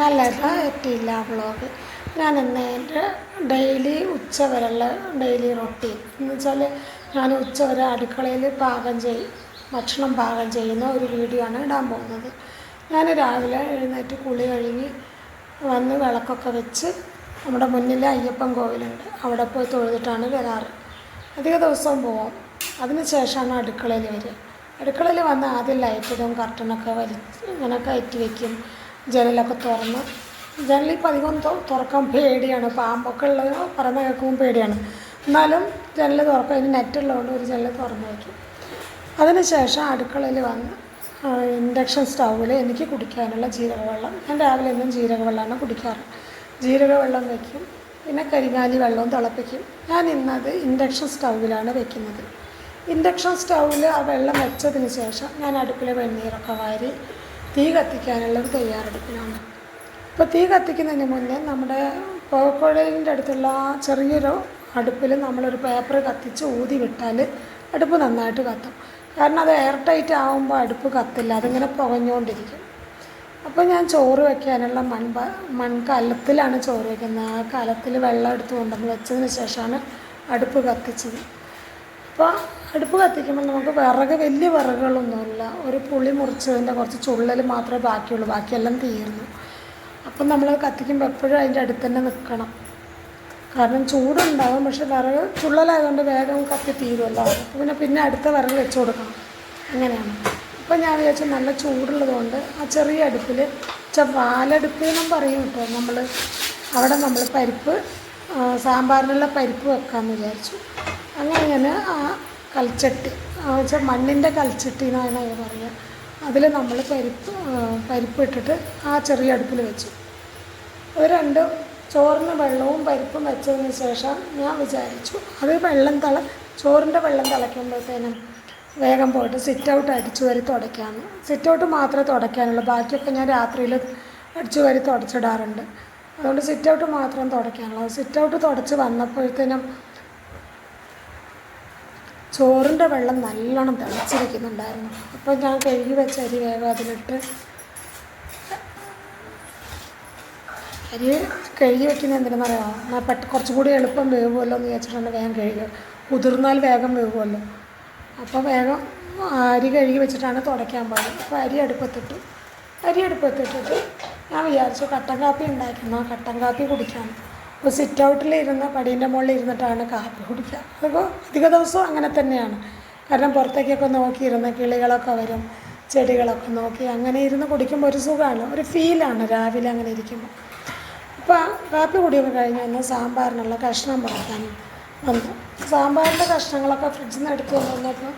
അല്ല കേട്ടോ, എത്തിയില്ല വ്ളോഗ്. ഞാൻ ഇന്ന് എൻ്റെ ഡെയിലി ഉച്ചവരെയുള്ള ഡെയിലി റൊട്ടീൻ എന്ന് വെച്ചാൽ ഞാൻ ഉച്ചവരെ അടുക്കളയിൽ ഭക്ഷണം പാകം ചെയ്യുന്ന ഒരു വീഡിയോ ആണ് ഇടാൻ പോകുന്നത്. ഞാൻ രാവിലെ എഴുന്നേറ്റ് കുളി കഴിഞ്ഞ് വന്ന് വിളക്കൊക്കെ വെച്ച് നമ്മുടെ മുന്നിൽ അയ്യപ്പൻ കോവിലുണ്ട്, അവിടെ പോയി തൊഴുതിട്ടാണ് വരാറ്. അധിക ദിവസവും പോവും. അതിന് ശേഷമാണ് അടുക്കളയിൽ വരിക. അടുക്കളയിൽ വന്ന് ആദ്യം ലൈറ്റിടും, കർട്ടനൊക്കെ ഇങ്ങനെ കയറ്റി വയ്ക്കും, ജനലൊക്കെ തുറന്ന്. ജനലിപ്പോൾ അധികം തുറക്കാൻ പേടിയാണ്, പാമ്പൊക്കെ ഉള്ളത് പറഞ്ഞ് കേൾക്കുമ്പോൾ പേടിയാണ്. എന്നാലും ജനൽ തുറക്കും, അതിന് നെറ്റുള്ളതുകൊണ്ട് ഒരു ജനൽ തുറന്ന് വയ്ക്കും. അതിന് ശേഷം അടുക്കളയിൽ വന്ന് ഇൻഡക്ഷൻ സ്റ്റൗവിൽ എനിക്ക് കുടിക്കാനുള്ള ജീരകവെള്ളം, ഞാൻ രാവിലെ എന്നും ജീരകവെള്ളമാണ് കുടിക്കാറ്. ജീരകവെള്ളം വയ്ക്കും, പിന്നെ കരിങ്ങാലി വെള്ളവും തിളപ്പിക്കും. ഞാൻ ഇന്നത് ഇൻഡക്ഷൻ സ്റ്റൗവിലാണ് വെക്കുന്നത്. ഇൻഡക്ഷൻ സ്റ്റൗവിൽ ആ വെള്ളം വെച്ചതിന് ശേഷം ഞാൻ അടുപ്പിലെ വെണ്ണീരൊക്കെ വാരി തീ കത്തിക്കാനുള്ളൊരു തയ്യാറെടുപ്പിലാണ്. ഇപ്പോൾ തീ കത്തിക്കുന്നതിന് മുന്നേ നമ്മുടെ പുകക്കുഴലിൻ്റെ അടുത്തുള്ള ചെറിയൊരു അടുപ്പിൽ നമ്മളൊരു പേപ്പർ കത്തിച്ച് ഊതി വിട്ടാൽ അടുപ്പ് നന്നായിട്ട് കത്തും. കാരണം അത് എയർ ടൈറ്റ് ആകുമ്പോൾ അടുപ്പ് കത്തില്ല, അതിങ്ങനെ പുകഞ്ഞുകൊണ്ടിരിക്കും. അപ്പോൾ ഞാൻ ചോറ് വയ്ക്കാനുള്ള മൺകലത്തിലാണ് ചോറ് വയ്ക്കുന്നത്. ആ കലത്തിൽ വെള്ളം എടുത്ത് കൊണ്ടുവന്ന് വെച്ചതിന് ശേഷമാണ് അടുപ്പ് കത്തിച്ചത്. അപ്പോൾ അടുപ്പ് കത്തിക്കുമ്പോൾ നമുക്ക് വലിയ വിറകുകളൊന്നുമില്ല. ഒരു പുളി മുറിച്ചതിൻ്റെ കുറച്ച് ചുള്ളൽ മാത്രമേ ബാക്കിയുള്ളൂ, ബാക്കിയെല്ലാം തീർന്നു. അപ്പം നമ്മൾ കത്തിക്കുമ്പോൾ എപ്പോഴും അതിൻ്റെ അടുത്ത് തന്നെ നിൽക്കണം. കാരണം ചൂടുണ്ടാകും, പക്ഷെ വിറക് ചുള്ളലായതുകൊണ്ട് വേഗം കത്തി തീരുമല്ലോ. അപ്പോൾ പിന്നെ അടുത്ത വിറക് വെച്ച് കൊടുക്കണം, അങ്ങനെയാണ്. അപ്പം ഞാൻ വിചാരിച്ചു നല്ല ചൂടുള്ളതുകൊണ്ട് ആ ചെറിയ അടുപ്പിൽ വാലടുപ്പെന്നും പറയും കേട്ടോ, അവിടെ നമ്മൾ പരിപ്പ് സാമ്പാറിനുള്ള പരിപ്പ് വെക്കാമെന്ന് വിചാരിച്ചു. അങ്ങനെ ഞാൻ ആ കൽച്ചട്ടി വെച്ചാൽ മണ്ണിൻ്റെ കൽച്ചട്ടി എന്നാണ് പറയുക, അതിൽ നമ്മൾ പരിപ്പ് ഇട്ടിട്ട് ആ ചെറിയ അടുപ്പിൽ വെച്ചു. അത് ചോറിന് വെള്ളവും പരിപ്പും വെച്ചതിന് ശേഷം ഞാൻ വിചാരിച്ചു അത് ചോറിൻ്റെ വെള്ളം തിളയ്ക്കുമ്പോഴത്തേനും വേഗം പോയിട്ട് സിറ്റ് ഔട്ട് അടിച്ചു വാരി തുടയ്ക്കാമെന്ന്. സിറ്റ് ഔട്ട് മാത്രമേ തുടയ്ക്കാനുള്ളൂ, ബാക്കിയൊക്കെ ഞാൻ രാത്രിയിൽ അടിച്ചു വാരി തുടച്ചിടാറുണ്ട്. അതുകൊണ്ട് സിറ്റ് ഔട്ട് മാത്രം തുടയ്ക്കാനുള്ളൂ. സിറ്റ് ഔട്ട് തുടച്ച് വന്നപ്പോഴത്തേനും ചോറിൻ്റെ വെള്ളം നല്ലോണം തിളച്ചിരിക്കുന്നുണ്ടായിരുന്നു. അപ്പോൾ ഞാൻ കഴുകി വെച്ച അരി വേഗം അതിലിട്ട്, അരി കഴുകി വെക്കുന്നത് എന്തിനെന്നറിയാമോ, എന്നാൽ കുറച്ചുകൂടി എളുപ്പം വേവുമല്ലോ എന്ന് വിചാരിച്ചിട്ടുണ്ട് വേഗം കഴുകുക. കുതിർന്നാൽ വേഗം വേവുമല്ലോ. അപ്പോൾ വേഗം അരി കഴുകി വെച്ചിട്ടാണ് തുടയ്ക്കാൻ പാടുന്നത്. അപ്പോൾ അരി അടുപ്പത്തിട്ടിട്ട് ഞാൻ വിചാരിച്ചു കട്ടൻ കാപ്പി ഉണ്ടാക്കുന്ന കട്ടൻ കാപ്പി കുടിക്കാൻ. അപ്പോൾ സിറ്റ് ഔട്ടിലിരുന്ന് പടീൻ്റെ മുകളിൽ ഇരുന്നിട്ടാണ് കാപ്പി കുടിക്കുക. അതിപ്പോൾ അധിക ദിവസവും അങ്ങനെ തന്നെയാണ്. കാരണം പുറത്തേക്കൊക്കെ നോക്കിയിരുന്ന് കിളികളൊക്കെ വരും, ചെടികളൊക്കെ നോക്കി അങ്ങനെ ഇരുന്ന് കുടിക്കുമ്പോൾ ഒരു സുഖമാണ്, ഒരു ഫീലാണ് രാവിലെ അങ്ങനെ ഇരിക്കുമ്പോൾ. അപ്പോൾ കാപ്പി കുടിയൊക്കെ കഴിഞ്ഞ് വന്ന് സാമ്പാറിനുള്ള കഷ്ണം പറിക്കാനും വന്നു. സാമ്പാറിൻ്റെ കഷ്ണങ്ങളൊക്കെ ഫ്രിഡ്ജിൽ നിന്ന് എടുത്ത് വന്നപ്പോൾ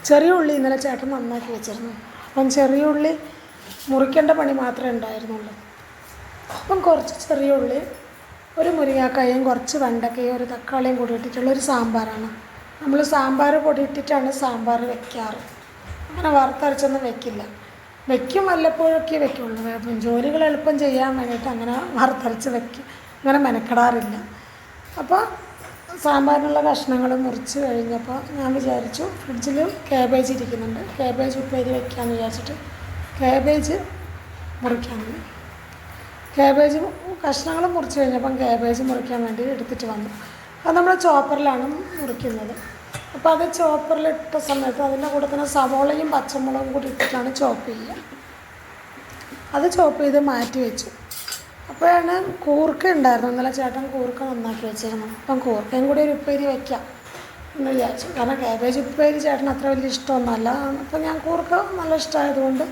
ചെറിയ ഉള്ളി ഇന്നലെ ചേട്ടൻ നന്നാക്കി വെച്ചിരുന്നു. അപ്പം ചെറിയ ഉള്ളി മുറിക്കേണ്ട പണി മാത്രമേ ഉണ്ടായിരുന്നുള്ളൂ. അപ്പം കുറച്ച് ചെറിയ ഉള്ളി, ഒരു മുരിങ്ങാക്കായും കുറച്ച് വെണ്ടക്കയും ഒരു തക്കാളിയും കൂടി ഇട്ടിട്ടുള്ളൊരു സാമ്പാറാണ്. നമ്മൾ സാമ്പാർ പൊടി ഇട്ടിട്ടാണ് സാമ്പാർ വെക്കാറ്, അങ്ങനെ വറുത്തരച്ചൊന്നും വെക്കില്ല. വയ്ക്കും വല്ലപ്പോഴൊക്കെ വെക്കുള്ളൂ. ജോലികൾ എളുപ്പം ചെയ്യാൻ വേണ്ടിയിട്ട് അങ്ങനെ വറുത്തരച്ച് അങ്ങനെ മെനക്കെടാറില്ല. അപ്പോൾ സാമ്പാറിനുള്ള കഷ്ണങ്ങൾ മുറിച്ച് കഴിഞ്ഞപ്പോൾ ഞാൻ വിചാരിച്ചു ഫ്രിഡ്ജിൽ കാബേജ് ഇരിക്കുന്നുണ്ട്, കാബേജ് ഉപ്പേരി വയ്ക്കാമെന്ന് വിചാരിച്ചിട്ട് കാബേജ് മുറിക്കാമെന്ന്. കാബേജ് കഷ്ണങ്ങൾ മുറിച്ച് കഴിഞ്ഞപ്പം കാബേജ് മുറിക്കാൻ വേണ്ടി എടുത്തിട്ട് വന്നു. അത് നമ്മൾ ചോപ്പറിലാണ് മുറിക്കുന്നത്. അപ്പോൾ അത് ചോപ്പറിലിട്ട സമയത്ത് അതിൻ്റെ കൂടെ തന്നെ സവോളയും പച്ചമുളകും കൂടി ഇട്ടിട്ടാണ് ചോപ്പ് ചെയ്യുക. അത് ചോപ്പ് ചെയ്ത് മാറ്റി വെച്ചു. അപ്പോഴാണ് കൂർക്ക ഉണ്ടായിരുന്നു, ഇന്നലെ ചേട്ടൻ കൂർക്ക നന്നാക്കി വെച്ചിരുന്നു. അപ്പം കൂർക്കയും കൂടി ഒരു ഉപ്പേരി വയ്ക്കാം എന്ന് വിചാരിച്ചു. കാരണം കാബേജ് ഉപ്പേരി ചേട്ടൻ അത്ര വലിയ ഇഷ്ടമൊന്നുമല്ല. അപ്പോൾ ഞാൻ കൂർക്ക നല്ല ഇഷ്ടമായതുകൊണ്ട്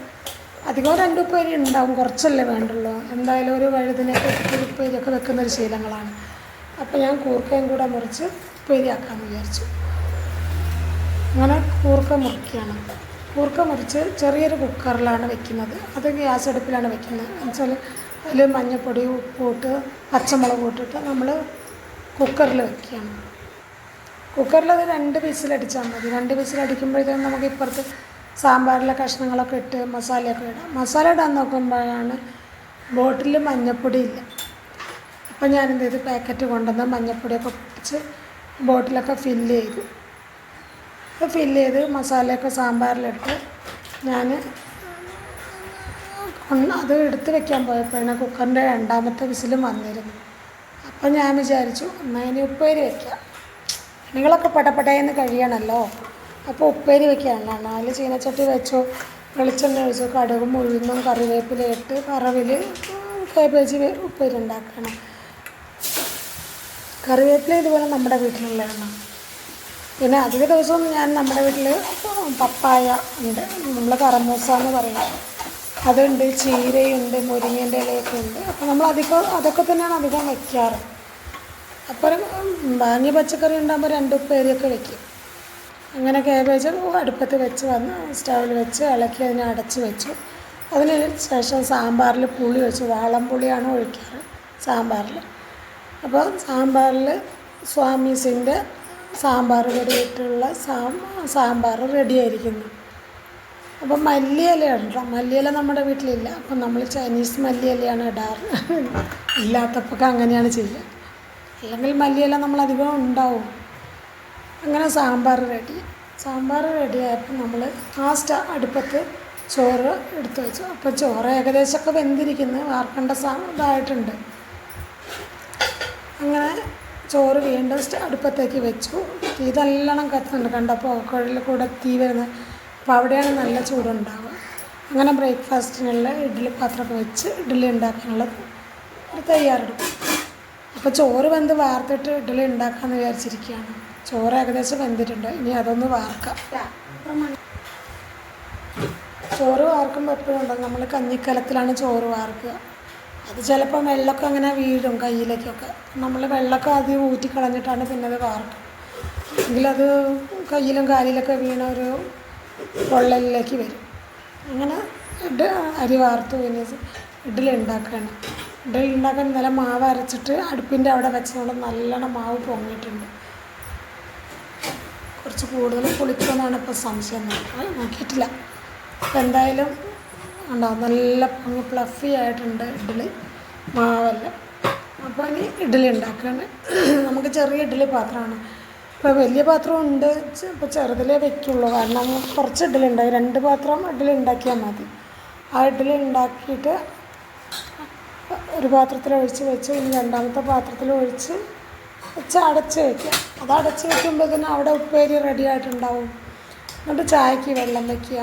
അധികം 2 ഉപ്പേരി ഉണ്ടാവും, കുറച്ചല്ലേ വേണ്ടുള്ളൂ. എന്തായാലും ഒരു വഴുതിനൊക്കെ ഒരു ഉപ്പേരിയൊക്കെ വെക്കുന്നൊരു ശീലങ്ങളാണ്. അപ്പോൾ ഞാൻ കൂർക്കയും കൂടെ മുറിച്ച് ഉപ്പേരിയാക്കാമെന്ന് വിചാരിച്ചു. അങ്ങനെ കൂർക്ക മുറിക്കുകയാണ്. കൂർക്ക മുറിച്ച് ചെറിയൊരു കുക്കറിലാണ് വെക്കുന്നത്. അത് ഗ്യാസ് അടുപ്പിലാണ് വെക്കുന്നത്. എന്നുവെച്ചാൽ അതിൽ മഞ്ഞൾപ്പൊടി ഉപ്പിട്ട് പച്ചമുളക് ഇട്ടിട്ട് നമ്മൾ കുക്കറിൽ വെക്കുകയാണ്. കുക്കറിലത് 2 വിസിലടിച്ചാൽ മതി. 2 വിസിലടിക്കുമ്പോഴത്തേക്കും നമുക്ക് ഇപ്പുറത്ത് സാമ്പാറിലെ കഷ്ണങ്ങളൊക്കെ ഇട്ട് മസാലയൊക്കെ ഇടാം. മസാല ഇടാൻ നോക്കുമ്പോഴാണ് ബോട്ടിൽ മഞ്ഞൾപ്പൊടി ഇല്ല. അപ്പോൾ ഞാനെന്ത് ചെയ്തു, പാക്കറ്റ് കൊണ്ടുവന്ന് മഞ്ഞൾപ്പൊടിയൊക്കെ പൊട്ടിച്ച് ബോട്ടിലൊക്കെ ഫില്ല് ചെയ്ത് മസാലയൊക്കെ സാമ്പാറിലിട്ട് ഞാൻ അത് എടുത്ത് വെക്കാൻ പോയപ്പോഴാണ് കുക്കറിൻ്റെ രണ്ടാമത്തെ വിസിലും വന്നിരുന്നു. അപ്പം ഞാൻ വിചാരിച്ചു എന്നാൽ ഇനി ഉപ്പേരി വയ്ക്കാം. നിങ്ങളൊക്കെ പടപടയെന്ന് കഴിയണമല്ലോ. അപ്പോൾ ഉപ്പേരി വയ്ക്കാനാണ്. അതിൽ ചീനച്ചട്ടി വെച്ചു, വെളിച്ചെണ്ണ ഒഴിച്ചു, കടുകും ഉഴുന്നും കറിവേപ്പിലയിട്ട് വറവിൽ കേബേജ് ഉപ്പേരി ഉണ്ടാക്കണം. കറിവേപ്പില ഇതുപോലെ നമ്മുടെ വീട്ടിലുള്ളതാണ്. പിന്നെ അധിക ദിവസവും ഞാൻ നമ്മുടെ വീട്ടിൽ പപ്പായ ഉണ്ട്, നമ്മൾ കറമൂസ എന്ന് പറയും, അതുണ്ട്, ചീരയുണ്ട്, മുരിങ്ങേൻ്റെ ഇലയൊക്കെ ഉണ്ട്. അപ്പോൾ നമ്മൾ അതൊക്കെ തന്നെയാണ് അധികം വയ്ക്കാറ്. അപ്പോൾ വാങ്ങിയ പച്ചക്കറി ഉണ്ടാകുമ്പോൾ 2 ഉപ്പേരിയൊക്കെ വയ്ക്കും. അങ്ങനെ കേബേജ് അടുപ്പത്ത് വെച്ച് വന്ന് സ്റ്റൗവിൽ വെച്ച് ഇളക്കി അതിനെ അടച്ച് വെച്ചു. അതിന് ശേഷം സാമ്പാറിൽ പുളി ഒഴിച്ചു. വാളം പുളിയാണ് ഒഴിക്കാറ് സാമ്പാറിൽ. അപ്പോൾ സാമ്പാറിൽ സ്വാമീസിൻ്റെ സാമ്പാർ പൊടിയിട്ടുള്ള സാമ്പാർ റെഡിയായിരിക്കുന്നു. അപ്പം മല്ലിയില ഉണ്ടോ? മല്ലിയില നമ്മുടെ വീട്ടിലില്ല. അപ്പം നമ്മൾ ചൈനീസ് മല്ലിയിലയാണ് ഇടാറ്. ഇല്ലാത്തപ്പോൾ അങ്ങനെയാണ് ചെയ്യുക. അല്ലെങ്കിൽ മല്ലിയില നമ്മളധികം ഉണ്ടാവും. അങ്ങനെ സാമ്പാർ റെഡിയായപ്പോൾ നമ്മൾ അടുപ്പത്ത് ചോറ് എടുത്ത് വെച്ചു. അപ്പോൾ ചോറ് ഏകദേശമൊക്കെ വെന്തിരിക്കുന്നു, വാർക്കേണ്ട ഇതായിട്ടുണ്ട്. അങ്ങനെ ചോറ് വീണ്ടും അടുപ്പത്തേക്ക് വെച്ചു. തീ നല്ലോണം കത്തുന്നുണ്ട്, കണ്ടപ്പോൾ കുഴലിൽ കൂടെ തീ വരുന്നത്. അപ്പോൾ അവിടെയാണ് നല്ല ചൂടുണ്ടാവുക. അങ്ങനെ ബ്രേക്ക്ഫാസ്റ്റിനുള്ള ഇഡ്ഡലി പാത്രമൊക്കെ വെച്ച് ഇഡ്ഡലി ഉണ്ടാക്കാനുള്ള ഒരു തയ്യാറെടുക്കും. അപ്പോൾ ചോറ് വെന്ത് വാർത്തിട്ട് ഇഡ്ഡലി ഉണ്ടാക്കാമെന്ന് വിചാരിച്ചിരിക്കുകയാണ്. ചോറ് ഏകദേശം വെന്തിട്ടുണ്ട്, ഇനി അതൊന്ന് വാർക്കാം. ചോറ് വാർക്കുമ്പോൾ എപ്പോഴും ഉണ്ടാകും, നമ്മൾ കഞ്ഞിക്കലത്തിലാണ് ചോറ് വാർക്കുക. അത് ചിലപ്പോൾ വെള്ളമൊക്കെ അങ്ങനെ വീഴും കയ്യിലേക്കൊക്കെ. നമ്മൾ വെള്ളമൊക്കെ ആദ്യം ഊറ്റിക്കളഞ്ഞിട്ടാണ് പിന്നെ അത് വാർക്കുക. എങ്കിലത് കയ്യിലും കാലിലൊക്കെ വീണ ഒരു പൊള്ളലിലേക്ക് വരും. അങ്ങനെ അരി വാർത്തു. പിന്നെ ഇഡ്ഡലി ഉണ്ടാക്കുകയാണ്. ഇഡ്ഡലി ഉണ്ടാക്കാൻ ഇന്നലെ മാവ് അരച്ചിട്ട് അടുപ്പിൻ്റെ അവിടെ വെച്ചതുകൊണ്ട് നല്ലോണം മാവ് പൊങ്ങിയിട്ടുണ്ട്. കുറച്ച് കൂടുതൽ പുളിക്കുമെന്നാണ് ഇപ്പോൾ സംശയം. നോക്കിയിട്ടില്ല. അപ്പോൾ എന്തായാലും ഉണ്ടാവും, നല്ല ഫ്ലഫി ആയിട്ടുണ്ട് ഇഡ്ഡലി മാവെല്ലാം. അപ്പോൾ ഇനി ഇഡ്ഡലി ഉണ്ടാക്കുകയാണ്. നമുക്ക് ചെറിയ ഇഡ്ഡലി പാത്രമാണ്. ഇപ്പോൾ വലിയ പാത്രം ഉണ്ട്, ഇപ്പോൾ ചെറുതിലേ വയ്ക്കുള്ളൂ. കാരണം കുറച്ച് ഇഡ്ഡലി ഉണ്ടായി, 2 പാത്രം ഇഡ്ഡലി ഉണ്ടാക്കിയാൽ മതി. ആ ഇഡ്ഡലി ഉണ്ടാക്കിയിട്ട് ഒരു പാത്രത്തിൽ ഒഴിച്ച് വെച്ച് ഇനി രണ്ടാമത്തെ പാത്രത്തിൽ ഒഴിച്ച് വെച്ച് അടച്ച് വയ്ക്കുക. അത് അടച്ച് വയ്ക്കുമ്പോഴത്തേനും അവിടെ ഉപ്പേരി റെഡി ആയിട്ടുണ്ടാവും. എന്നിട്ട് ചായക്ക് വെള്ളം വയ്ക്കുക,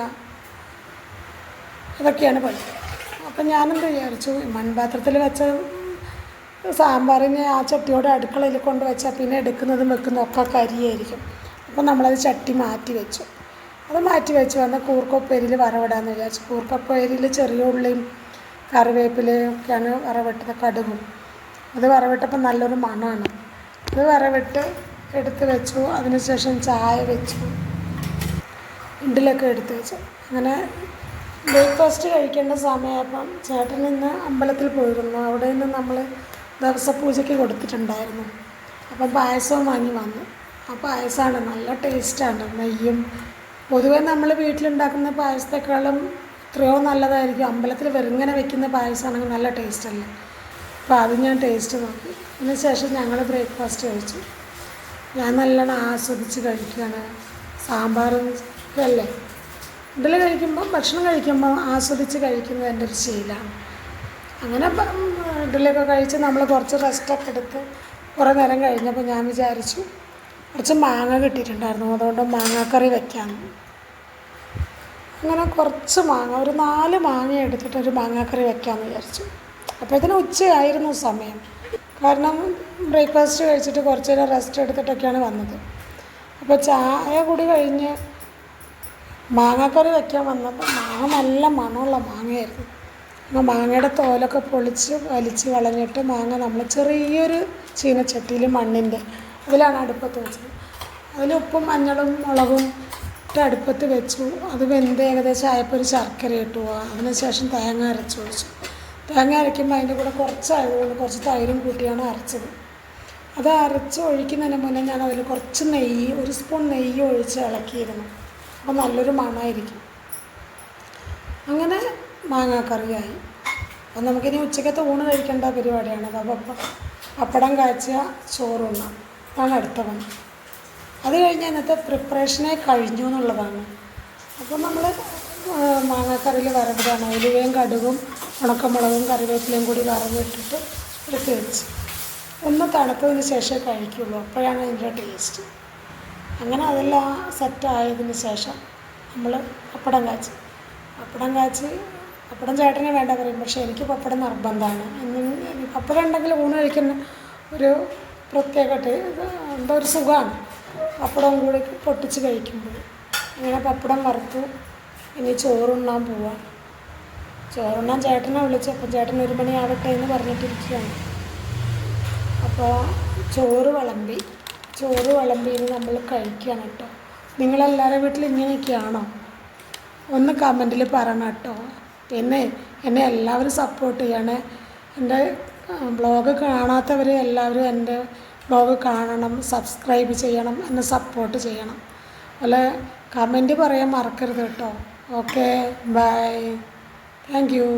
ഇതൊക്കെയാണ് പണി. അപ്പം ഞാനെന്ത് വിചാരിച്ചു, മൺപാത്രത്തിൽ വെച്ച സാമ്പാറിനെ ആ ചട്ടിയോടെ അടുക്കളയിൽ കൊണ്ട് വെച്ചാൽ പിന്നെ എടുക്കുന്നതും വെക്കുന്നതും ഒക്കെ കരിയായിരിക്കും. അപ്പം നമ്മളത് ചട്ടി മാറ്റി വെച്ചു. അത് മാറ്റി വെച്ച് വന്ന് കൂർക്കപ്പേരിയിൽ വറവിടാമെന്ന് വിചാരിച്ചു. കൂർക്കപ്പേരിയിൽ ചെറിയ ഉള്ളിയും കറിവേപ്പിലയും ഒക്കെയാണ് വറവിട്ടത്, കടുകും. അത് വറവിട്ടപ്പോൾ നല്ലൊരു മണമാണ്. അത് വറവിട്ട് എടുത്ത് വെച്ചു. അതിനുശേഷം ചായ വെച്ചു, ഇഡ്ഡലിയൊക്കെ എടുത്ത് വെച്ചു. അങ്ങനെ ബ്രേക്ക്ഫാസ്റ്റ് കഴിക്കേണ്ട സമയമായപ്പം ചേട്ടൻ ഇന്ന് അമ്പലത്തിൽ പോയിരുന്നു. അവിടെ നിന്ന് നമ്മൾ ദിവസപൂജയ്ക്ക് കൊടുത്തിട്ടുണ്ടായിരുന്നു. അപ്പം പായസവും വാങ്ങി വന്നു. ആ പായസമാണ് നല്ല ടേസ്റ്റാണ്. നെയ്യും പൊതുവെ നമ്മൾ വീട്ടിലുണ്ടാക്കുന്ന പായസത്തെക്കാളും എത്രയോ നല്ലതായിരിക്കും. അമ്പലത്തിൽ വെറുങ്ങനെ വെക്കുന്ന പായസമാണെങ്കിൽ നല്ല ടേസ്റ്റല്ലേ. അപ്പോൾ അത് ഞാൻ ടേസ്റ്റ് നോക്കി. അതിന് ശേഷം ഞങ്ങൾ ബ്രേക്ക്ഫാസ്റ്റ് കഴിച്ചു. ഞാൻ നല്ലോണം ആസ്വദിച്ച് കഴിക്കുകയാണ്. സാമ്പാറും അല്ലേ, ഇഡ്ഡലി കഴിക്കുമ്പോൾ, ഭക്ഷണം കഴിക്കുമ്പോൾ ആസ്വദിച്ച് കഴിക്കുന്നത് എൻ്റെ ഒരു ശീലമാണ്. അങ്ങനെ ഇഡ്ഡലിയൊക്കെ കഴിച്ച് നമ്മൾ കുറച്ച് റെസ്റ്റൊക്കെ എടുത്ത് കുറേ നേരം കഴിഞ്ഞപ്പോൾ ഞാൻ വിചാരിച്ചു കുറച്ച് മാങ്ങ കിട്ടിയിട്ടുണ്ടായിരുന്നു, അതുകൊണ്ട് മാങ്ങാക്കറി വയ്ക്കാമെന്ന്. അങ്ങനെ കുറച്ച് മാങ്ങ, ഒരു 4 മാങ്ങ എടുത്തിട്ടൊരു മാങ്ങാക്കറി വയ്ക്കാമെന്ന് വിചാരിച്ചു. അപ്പോഴത്തേനും ഉച്ചയായിരുന്നു സമയം. കാരണം ബ്രേക്ക്ഫാസ്റ്റ് കഴിച്ചിട്ട് കുറച്ച് നേരം റെസ്റ്റ് എടുത്തിട്ടൊക്കെയാണ് വന്നത്. അപ്പോൾ ചായ കൂടി കഴിഞ്ഞ് മാങ്ങാക്കറി വയ്ക്കാൻ വന്നപ്പോൾ മാങ്ങ നല്ല മണമുള്ള മാങ്ങയായിരുന്നു. അപ്പോൾ മാങ്ങയുടെ തോലൊക്കെ പൊളിച്ച് വലിച്ച് കളഞ്ഞിട്ട് മാങ്ങ നമ്മൾ ചെറിയൊരു ചീനച്ചട്ടിയിൽ മണ്ണിൻ്റെ അതിലാണ് അടുപ്പത്ത് വെച്ചത്. അതിൽ ഉപ്പും മഞ്ഞളും മുളകും ഇട്ട് അടുപ്പത്ത് വെച്ചു. അത് വെന്ത് ഏകദേശം ആയപ്പോൾ ഒരു ശർക്കര ഇട്ടു പോവുക. അതിനുശേഷം തേങ്ങ അരച്ച് ഒഴിച്ചു. തേങ്ങ അരയ്ക്കുമ്പോൾ അതിൻ്റെ കൂടെ കുറച്ചായതുകൊണ്ട് കുറച്ച് തൈരും കൂട്ടിയാണ് അരച്ചത്. അത് അരച്ച് ഒഴിക്കുന്നതിന് മുന്നേ ഞാൻ അതിൽ കുറച്ച് നെയ്യ്, 1 സ്പൂൺ നെയ്യ് ഒഴിച്ച് ഇളക്കിയിരുന്നു. അപ്പോൾ നല്ലൊരു മണമായിരിക്കും. അങ്ങനെ മാങ്ങാക്കറിയായി. അപ്പോൾ നമുക്കിനി ഉച്ചക്കത്തെ ഊണ് കഴിക്കേണ്ട പരിപാടിയാണത്. അപ്പോൾ പപ്പടം കാച്ചുക, ചോറുണ്ണാം, അതാണ് അടുത്ത പണി. അത് കഴിഞ്ഞ് ഇന്നത്തെ പ്രിപ്പറേഷനെ കഴിഞ്ഞു എന്നുള്ളതാണ്. അപ്പോൾ നമ്മൾ മാങ്ങാക്കറിയിൽ വറവിടാണ്. ഉലുവയും കടുകും ഉണക്കമുളകും കറിവേപ്പിലയും കൂടി വറവിട്ടിട്ട് എടുത്ത് വെച്ച് ഒന്ന് തണുത്തതിന് ശേഷമേ കഴിക്കുള്ളൂ. അപ്പോഴാണ് അതിൻ്റെ ടേസ്റ്റ്. അങ്ങനെ അതെല്ലാം സെറ്റായതിന് ശേഷം നമ്മൾ പപ്പടം കാച്ചി പപ്പടം ചേട്ടന് വേണ്ട പറയും. പക്ഷേ എനിക്ക് പപ്പടം നിർബന്ധമാണ്. പപ്പടം ഉണ്ടെങ്കിൽ ഊണ് കഴിക്കുന്ന ഒരു പ്രത്യേക എന്തോ ഒരു സുഖമാണ് പപ്പടവും കൂടി പൊട്ടിച്ച് കഴിക്കുമ്പോൾ. അങ്ങനെ പപ്പടം വറുത്തു. ഇനി ചോറുണ്ണാൻ പോവാം. ചോറുണ്ണാൻ ചേട്ടനെ വിളിച്ചു. അപ്പം ചേട്ടൻ 1 മണിയാവട്ടെ എന്ന് പറഞ്ഞിട്ടിരിക്കുകയാണ്. അപ്പോൾ ചോറ് വിളമ്പി ഇനി നമ്മൾ കഴിക്കുകയാണ് കേട്ടോ. നിങ്ങളെല്ലാവരുടെ വീട്ടിൽ ഇങ്ങനെയൊക്കെയാണോ? ഒന്ന് കമൻറ്റിൽ പറയണം കേട്ടോ. പിന്നെ എന്നെ എല്ലാവരും സപ്പോർട്ട് ചെയ്യണേ. എൻ്റെ ബ്ലോഗ് കാണാത്തവർ എല്ലാവരും എൻ്റെ ബ്ലോഗ് കാണണം, സബ്സ്ക്രൈബ് ചെയ്യണം, എന്നെ സപ്പോർട്ട് ചെയ്യണം. അതുപോലെ കമൻറ്റ് പറയാൻ മറക്കരുത് കേട്ടോ. Okay, bye, thank U.